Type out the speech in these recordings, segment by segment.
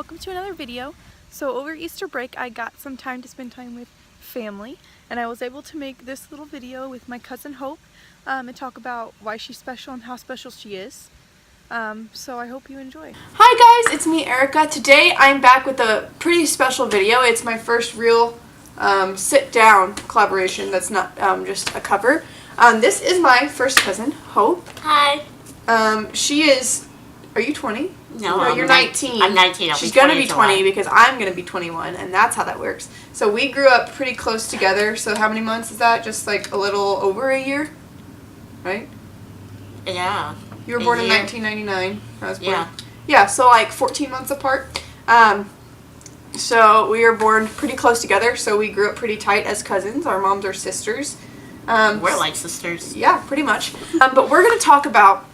welcome to another video. So over Easter break I got some time to spend time with family, and I was able to make this little video with my cousin Hope and talk about why she's special and how special she is. So I hope you enjoy. Hi guys, it's me Erica. Today I'm back with a pretty special video. It's my first real sit-down collaboration that's not just a cover. This is my first cousin, Hope. Hi. She is, are you 20? No, you're 19. I'm 19. She's going to be 20 because I'm going to be 21, and that's how that works. So we grew up pretty close together. So how many months is that? Just like a little over a year? Right? Yeah. You were born in 1999. I was born. Yeah. Yeah, so like 14 months apart. So we were born pretty close together, so we grew up pretty tight as cousins. Our moms are sisters. We're like sisters. Yeah, pretty much. But we're going to talk about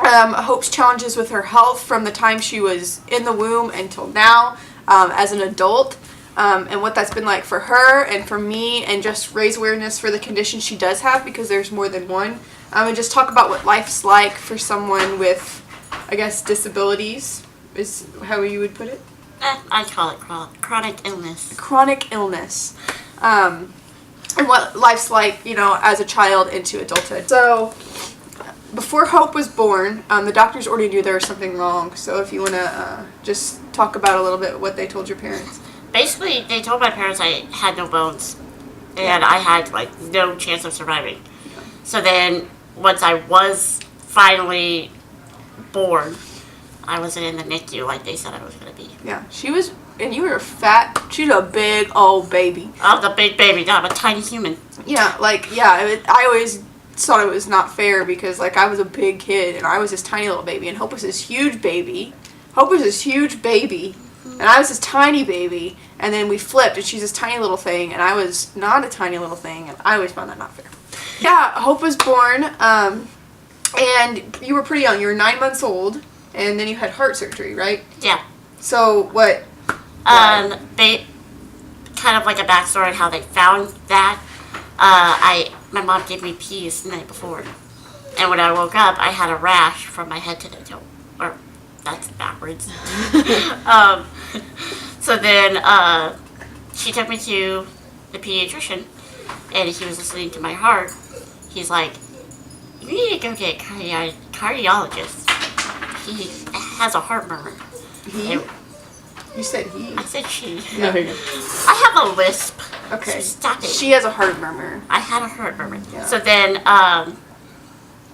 Hope's challenges with her health from the time she was in the womb until now as an adult, and what that's been like for her and for me, and just raise awareness for the condition she does have, because there's more than one, and just talk about what life's like for someone with, I guess, disabilities is how you would put it. I call it chronic illness. Chronic illness. And what life's like, you know, as a child into adulthood. So before Hope was born, the doctors already knew there was something wrong. So if you want to just talk about a little bit what they told your parents. Basically, they told my parents I had no bones, and I had like no chance of surviving. Yeah. So then, once I was finally born, I wasn't in the NICU like they said I was going to be. Yeah, she was, and you were fat. She's a big old baby. I was a big baby, not a tiny human. Yeah, like, yeah, I always thought it was not fair because, like, I was a big kid and I was this tiny little baby, and Hope was this huge baby. Hope was this huge baby, and I was this tiny baby, and then we flipped, and she's this tiny little thing, and I was not a tiny little thing, and I always found that not fair. Yeah, Hope was born, and you were pretty young. You were 9 months old, and then you had heart surgery, right? Yeah. So, what? They kind of like a backstory on how they found that. My mom gave me peas the night before, and when I woke up, I had a rash from my head to the toe. Or that's backwards. So then she took me to the pediatrician, and he was listening to my heart. He's like, "You need to go get a cardiologist. He has a heart murmur." He? You said he. I said she. Yeah. I have a lisp. Okay. So stop it. She has a heart murmur. I had a heart murmur. Yeah. So then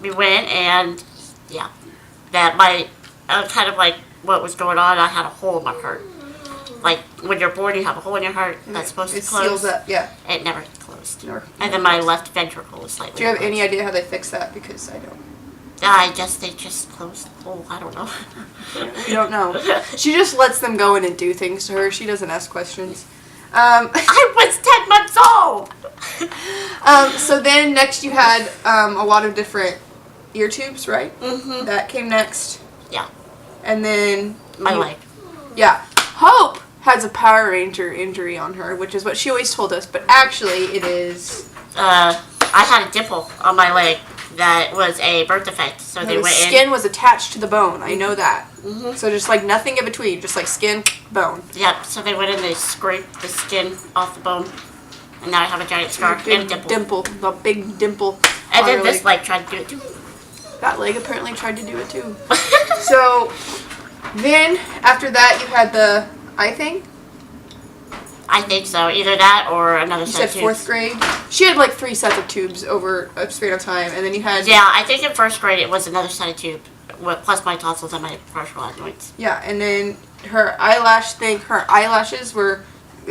we went, and yeah, that my kind of like what was going on. I had a hole in my heart. Like when you're born, you have a hole in your heart that's supposed to close. It seals up. Yeah. It never closed. Never and then my left ventricle is slightly. Do you have closed. any idea how they fix that? Because I don't. I guess they just closed the hole. I don't know. You don't know. She just lets them go in and do things to her. She doesn't ask questions. I was 10 months old! So then next you had a lot of different ear tubes, right? Mm-hmm. That came next. Yeah. And then... My leg. Yeah. Hope has a Power Ranger injury on her, which is what she always told us, but actually it is... I had a dimple on my leg that was a birth defect, so they went in. The skin was attached to the bone, I know that. Mm-hmm. So just like nothing in between, just like skin, bone. Yep, so they went in, they scraped the skin off the bone, and now I have a giant scar and a dimple. A big dimple. And then this leg tried to do it too. That leg apparently tried to do it too. So then after that you had the eye thing? I think so. Either that or another You set said of fourth tubes. grade? She had like 3 sets of tubes over a span of time, and then you had... Yeah, I think in first grade it was another set of tube, plus my tonsils and my partial adenoids. Yeah, and then her eyelash thing, her eyelashes were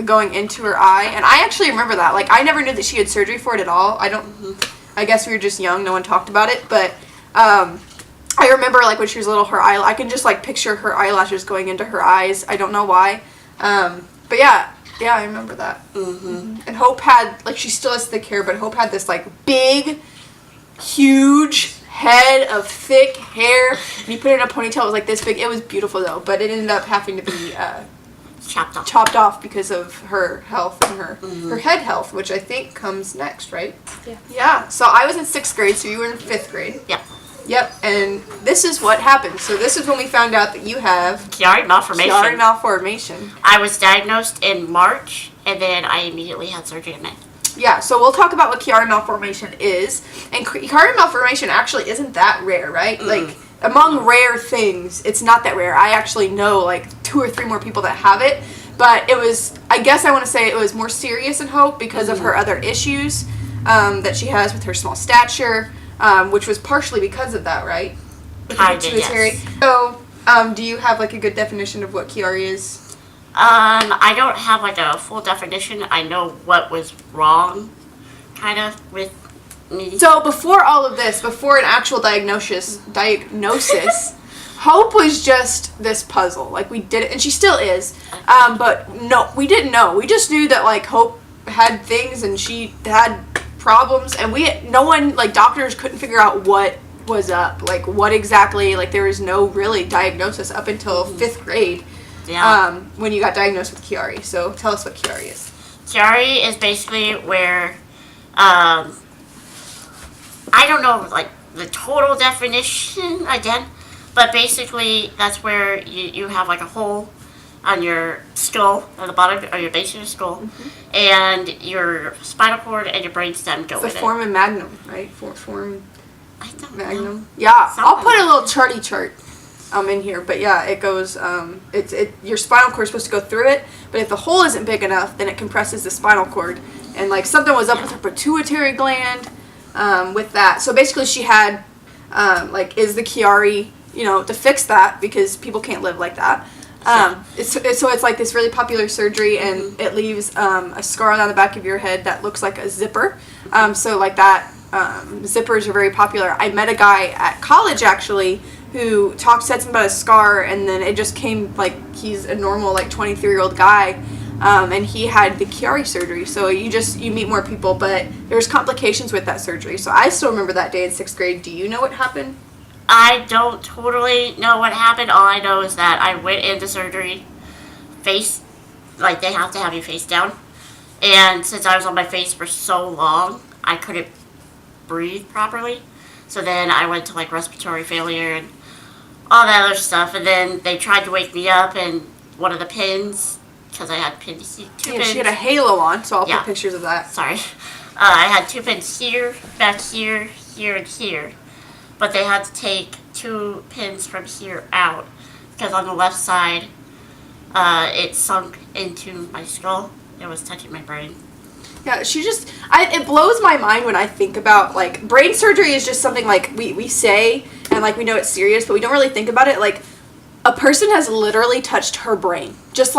going into her eye, and I actually remember that. Like, I never knew that she had surgery for it at all. I guess we were just young, no one talked about it, but I remember, like, when she was little, I can just, like, picture her eyelashes going into her eyes. I don't know why. But yeah, I remember that. Mm-hmm. And Hope had, like, she still has thick hair, but Hope had this, like, big, huge head of thick hair. And you put it in a ponytail, it was, like, this big. It was beautiful, though, but it ended up having to be chopped off because of her health and her head health, which I think comes next, right? Yeah. Yeah, so I was in 6th grade, so you were in 5th grade. Yeah. Yep, and this is what happened. So this is when we found out that you have Chiari malformation. Chiari malformation. I was diagnosed in March, and then I immediately had surgery in May. Yeah, so we'll talk about what Chiari malformation is. And Chiari malformation actually isn't that rare, right? Like, among rare things, it's not that rare. I actually know, like, 2 or 3 more people that have it. But it was, I guess I want to say it was more serious in Hope because of her other issues that she has with her small stature, which was partially because of that, right? Yes. So, do you have, like, a good definition of what Chiari is? I don't have like a full definition. I know what was wrong, kind of, with me. So before all of this, before an actual diagnosis, Hope was just this puzzle. Like, we did it, and she still is. But no, we didn't know. We just knew that, like, Hope had things and she had problems, and no one, like, doctors couldn't figure out what was up. Like, what exactly, like, there was no really diagnosis up until 5th grade. Yeah. When you got diagnosed with Chiari. So tell us what Chiari is. Chiari is basically where, I don't know, like, the total definition again, but basically that's where you have, like, a hole on your skull, on the bottom, or your base of your skull, and your spinal cord and your brainstem go It's with the it. foramen magnum, right? Foramen I don't magnum. know. Yeah, Something I'll put a like little chart in here, but yeah, it goes. Your spinal cord is supposed to go through it, but if the hole isn't big enough, then it compresses the spinal cord, and like something was up with her pituitary gland, with that. So basically, she had, is the Chiari, to fix that because people can't live like that. It's like this really popular surgery, and it leaves a scar on the back of your head that looks like a zipper. So like that, zippers are very popular. I met a guy at college actually who said something about a scar, and then it just came like he's a normal like 23-year-old guy, and he had the Chiari surgery. So you meet more people, but there's complications with that surgery. So I still remember that day in 6th grade. Do you know what happened? I don't totally know what happened. All I know is that I went into surgery they have to have you face down. And since I was on my face for so long, I couldn't breathe properly. So then I went to like respiratory failure and all that other stuff. And then they tried to wake me up, and one of the pins, because I had pins, two pins. She had a halo on, so I'll Yeah. put pictures of that. Sorry. I had 2 pins here, back here, here, and here. But they had to take 2 pins from here out because on the left side, it sunk into my skull. It was touching my brain. Yeah, it blows my mind when I think about, like, brain surgery is just something, like, we say, and, like, we know it's serious, but we don't really think about it. Like, a person has literally touched her brain. Just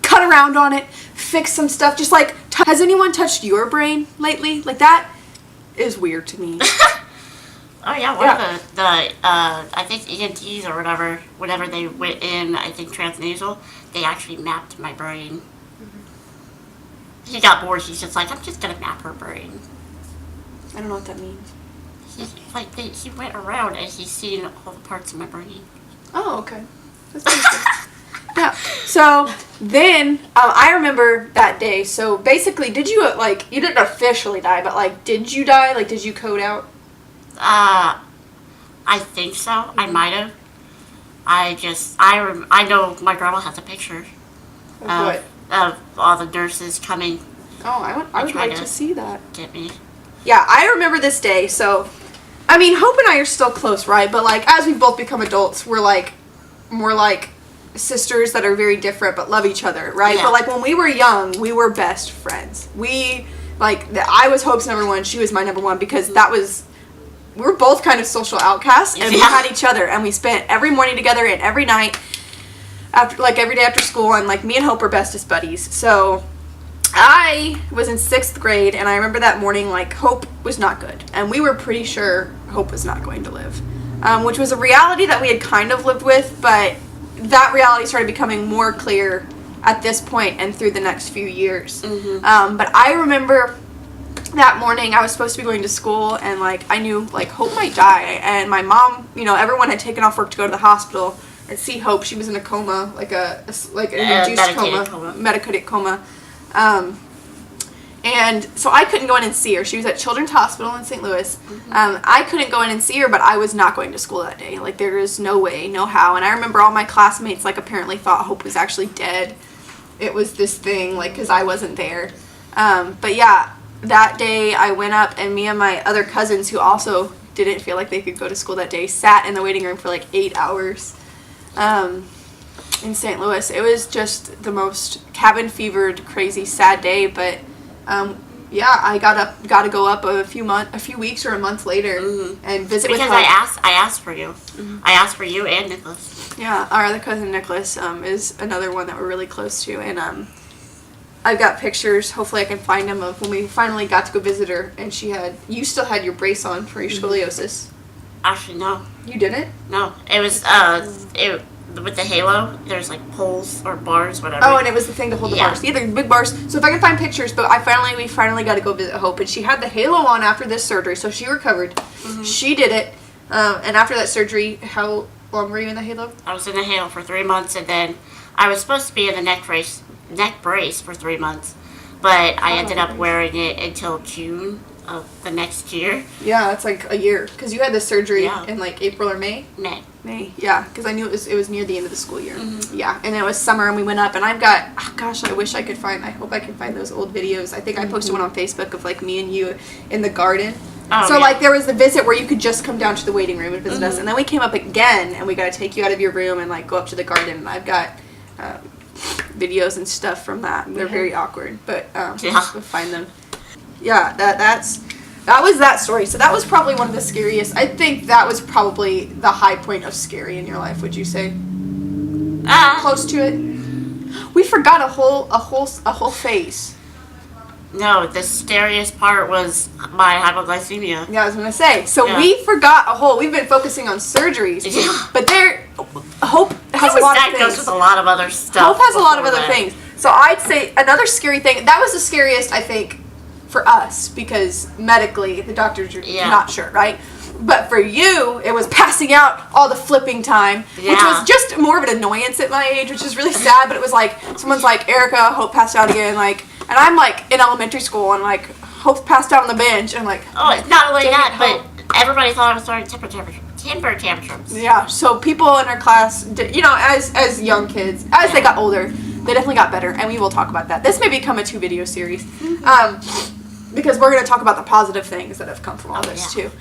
cut around on it, fix some stuff, just, like, has anyone touched your brain lately? Like, that is weird to me. Oh yeah, one of the I think ENTs or whatever, whenever they went in, I think transnasal, they actually mapped my brain. He got bored. He's just like, I'm just gonna map her brain. I don't know what that means. He went around and he's seen all the parts of my brain. Oh, okay. That's interesting. Yeah. So then I remember that day. So basically, did you you didn't officially die, but like, did you die? Like, did you code out? I think so. I might have. I know my grandma has a picture What? of all the nurses coming. Oh, I would like to to see that. Get me. Yeah, I remember this day. So, I mean, Hope and I are still close, right? But like, as we've both become adults, we're like more like sisters that are very different but love each other, right? Yeah. But like when we were young, we were best friends. I was Hope's number 1, she was my number 1 because we were both kind of social outcasts, and we had each other, and we spent every morning together and every night every day after school, and like me and Hope were bestest buddies. So I was in 6th grade, and I remember that morning, like, Hope was not good, and we were pretty sure Hope was not going to live, which was a reality that we had kind of lived with, but that reality started becoming more clear at this point and through the next few years. But I remember that morning I was supposed to be going to school, and like I knew like Hope might die, and my mom, everyone had taken off work to go to the hospital and see Hope. She was in a coma, like an induced medicated coma. medicated coma. And so I couldn't go in and see her. She was at Children's Hospital in St. Louis. I couldn't go in and see her, but I was not going to school that day. Like, there is no way, no how. And I remember all my classmates, like, apparently thought Hope was actually dead. It was this thing, like, because I wasn't there. But yeah, that day I went up, and me and my other cousins, who also didn't feel like they could go to school that day, sat in the waiting room for like 8 hours in St. Louis. It was just the most cabin fevered, crazy, sad day, but yeah, I got to go up a few weeks or a month later and visit with her. Because I asked for you. I asked for you and Nicholas. Yeah, our other cousin Nicholas is another one that we're really close to, and I've got pictures. Hopefully, I can find them of when we finally got to go visit her, and you still had your brace on for your scoliosis. Actually, no. You didn't? No, it was with the halo. There's like poles or bars, whatever. Oh, and it was the thing to hold the bars. Yeah, they're big bars. So if I can find pictures, but we finally got to go visit Hope, and she had the halo on after this surgery, so she recovered. She did it, and after that surgery, how long were you in the halo? I was in the halo for 3 months, and then I was supposed to be in the neck brace for 3 months, but I ended up wearing it until June of the next year. Yeah, that's like a year, because you had the surgery in like April or May. May, yeah, because I knew it was near the end of the school year. Yeah, and it was summer, and we went up, and I've got, I hope I can find those old videos. I think I posted one on Facebook of like me and you in the garden. Oh, so like there was the visit where you could just come down to the waiting room and visit us, and then we came up again, and we got to take you out of your room and like go up to the garden, and I've got videos and stuff from that. They're very awkward, but we'll find them. Yeah, that was that story. So that was probably one of the scariest. I think that was probably the high point of scary in your life. Would you say? Close to it. We forgot a whole phase. No, the scariest part was my hypoglycemia. Yeah, I was gonna say. So we forgot a whole. We've been focusing on surgeries, but Hope has a lot of things. Diagnosed with a lot of other stuff. Hope has a lot of other things. So I'd say another scary thing. That was the scariest, I think, for us, because medically the doctors are not sure, right? But for you, it was passing out all the flipping time, which was just more of an annoyance at my age, which is really sad. But it was like someone's like, Ericha, Hope passed out again, like, and I'm like in elementary school, and like Hope's passed out on the bench, and like, oh, it's not only that, but everybody thought I was throwing temper tantrums. Yeah, so people in our class, as young kids, as they got older, they definitely got better, and we will talk about that. This may become a 2-video series, because we're going to talk about the positive things that have come from all this too.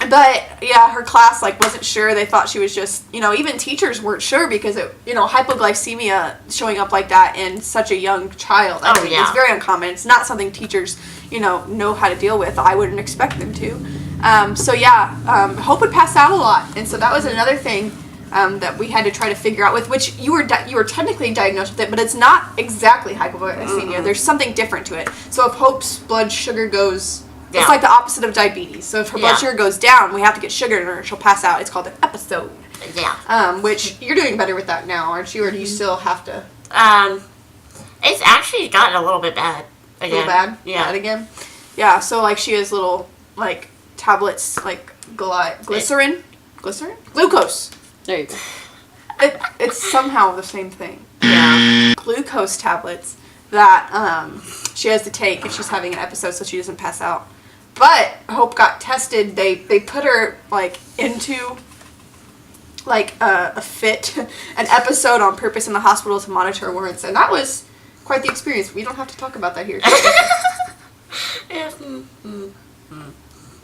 But yeah, her class like wasn't sure. They thought she was just, even teachers weren't sure, because hypoglycemia showing up like that in such a young child. It's very uncommon. It's not something teachers, know how to deal with. I wouldn't expect them to. Hope would pass out a lot, and so that was another thing that we had to try to figure out with, which you were technically diagnosed with it, but it's not exactly hypoglycemia. There's something different to it. So if Hope's blood sugar goes, it's like the opposite of diabetes. So if her blood sugar goes down, we have to get sugar in her, she'll pass out. It's called an episode. Yeah. Which you're doing better with that now, aren't you? Or do you still have to? It's actually gotten a little bit bad again. A little bad? Yeah. Bad again? Yeah, so like she has little like tablets, like glycerin? Glucose. There you go. It's somehow the same thing. Yeah. Glucose tablets that she has to take if she's having an episode so she doesn't pass out. But Hope got tested. They put her like into like a fit, an episode on purpose in the hospital to monitor her warrants, and that was quite the experience. We don't have to talk about that here.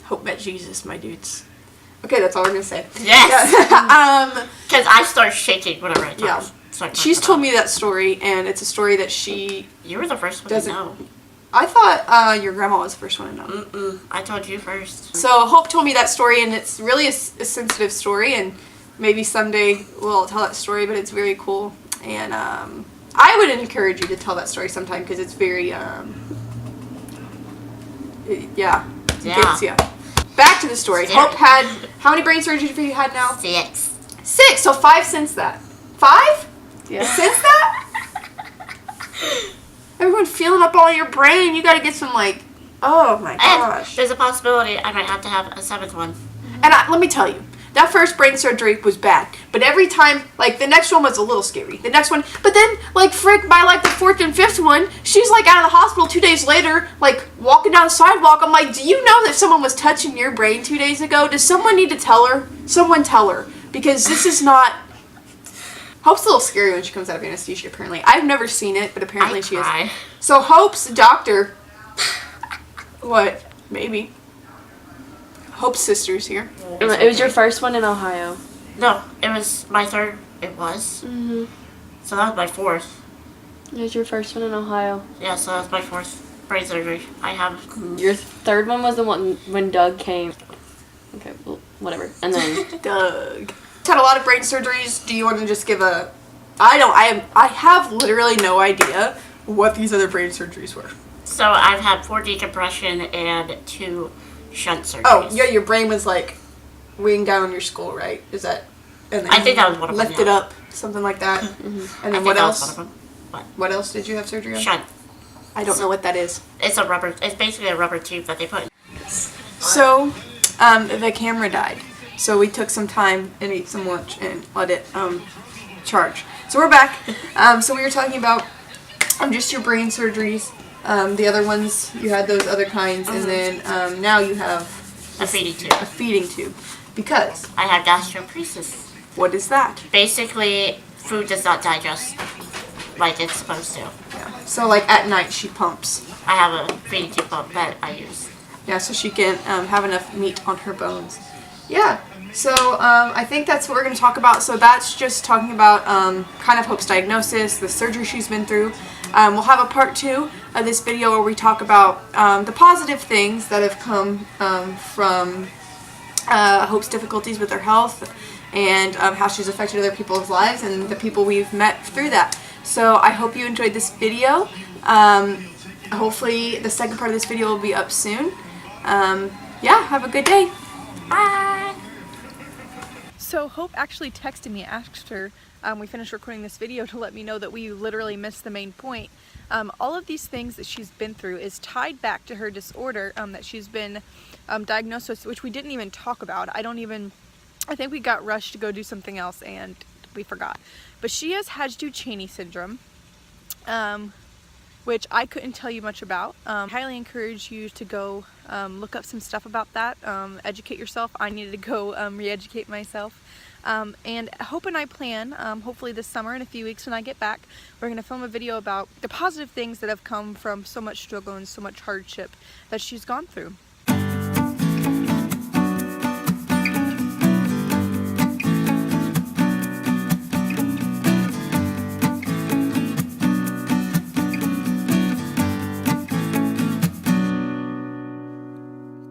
Hope met Jesus, my dudes. Okay, that's all we're gonna say. Yes. Yeah. Because I start shaking whenever I talk. Yeah. She's told me that story, and it's a story that she. You were the first one to know. I thought your grandma was the first one to know. I told you first. So Hope told me that story, and it's really a sensitive story, and maybe someday we'll tell that story, but it's very cool. And I would encourage you to tell that story sometime, because it's very, gets you. Back to the story. Hope had, how many brain surgeries have you had now? 6. 6, so 5 since that. 5? Yeah. Since that? Everyone feeling up all your brain. You gotta get some oh my gosh. And there's a possibility I might have to have a 7th one. And let me tell you, that first brain surgery was bad. But every time, like, the next one was a little scary. The next one, but then, like, frick, by, like, the 4th and 5th one, she's, like, out of the hospital 2 days later, like, walking down the sidewalk. I'm like, do you know that someone was touching your brain 2 days ago? Does someone need to tell her? Someone tell her. Because this is not... Hope's a little scary when she comes out of anesthesia, apparently. I've never seen it, but apparently she is. So Hope's doctor... What? Maybe. Hope's sister's here. It was your first one in Ohio. No, it was my third. It was. Mm-hmm. So that was my fourth. It was your first one in Ohio. Yeah, so that's my fourth brain surgery. I have. Your third one was the one when Doug came. Okay, well, whatever. And then Doug. Had a lot of brain surgeries. Do you want to just give a... I have literally no idea what these other brain surgeries were. So I've had 4 decompression and 2 shunt surgeries. Oh, yeah, your brain was like weighing down on your skull, right? Is that... And then I think that was one of them. Lifted up, something like that. And then what else? What else did you have surgery on? Shunt. I don't know what that is. It's a rubber. It's basically a rubber tube that they put. So, the camera died. So we took some time and ate some lunch and let it charge. So we're back. So we were talking about just your brain surgeries. The other ones, you had those other kinds, and then now you have A feeding tube. a feeding tube. Because, I have gastroparesis. what is that? Basically, food does not digest like it's supposed to. Yeah. So like at night she pumps. I have a feeding tube pump that I use. Yeah, so she can have enough meat on her bones. Yeah, so I think that's what we're going to talk about. So that's just talking about kind of Hope's diagnosis, the surgery she's been through. We'll have a part 2 of this video where we talk about the positive things that have come from Hope's difficulties with her health and how she's affected other people's lives and the people we've met through that. So I hope you enjoyed this video. Hopefully the second part of this video will be up soon. Yeah, have a good day. Bye! So Hope actually texted me after we finished recording this video to let me know that we literally missed the main point. All of these things that she's been through is tied back to her disorder that she's been diagnosed with, which we didn't even talk about. I think we got rushed to go do something else and we forgot. But she has Hajdu-Cheney syndrome, which I couldn't tell you much about. I highly encourage you to go look up some stuff about that, educate yourself. I needed to go re-educate myself. And Hope and I plan, hopefully this summer in a few weeks when I get back, we're going to film a video about the positive things that have come from so much struggle and so much hardship that she's gone through.